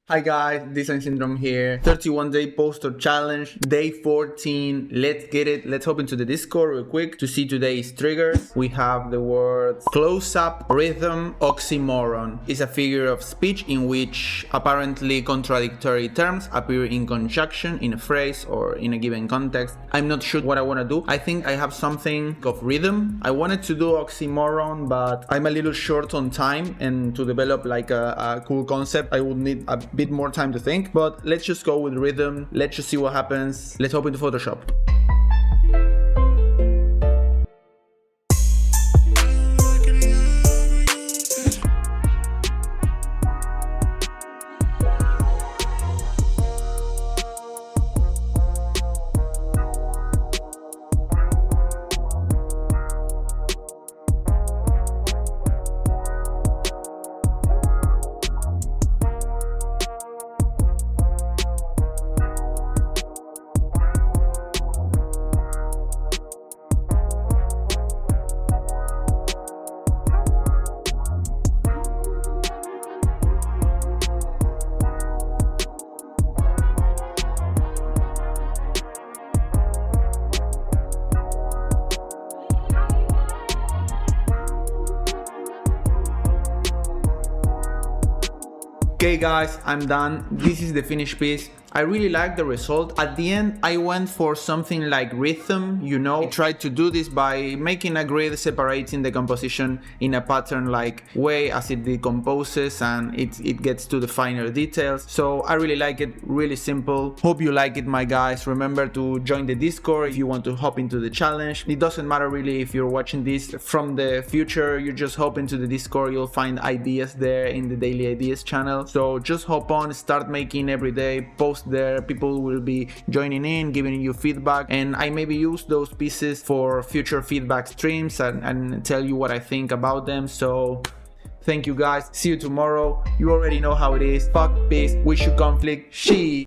Hi guys, Design Syndrome here. 31-day poster challenge, day 14. Let's get it. Let's hop into the Discord real quick to see today's triggers. We have the words close-up, rhythm, oxymoron. It's a figure of speech in which apparently contradictory terms appear in conjunction in a phrase or in a given context. I'm not sure what I want to do. I think I have something of rhythm. I wanted to do oxymoron, but I'm a little short on time, and to develop like a cool concept, I would need a bit more time to think, but let's just go with rhythm. Let's just see what happens. Let's hop into Photoshop. Okay guys, I'm done. This is the finished piece. I really like the result. At the end, I went for something like rhythm, you know. I tried to do this by making a grid separating the composition in a pattern like way as it decomposes and it gets to the finer details. So I really like it, really simple. Hope you like it, my guys. Remember to join the Discord if you want to hop into the challenge. It doesn't matter really if you're watching this from the future, you just hop into the Discord, you'll find ideas there in the Daily Ideas channel. So just hop on, start making every day, post there, people will be joining in, giving you feedback, and I maybe use those pieces for future feedback streams and tell you what I think about them. So thank you guys, see you tomorrow. You already know how it is. Fuck, peace, wish you conflict, shit.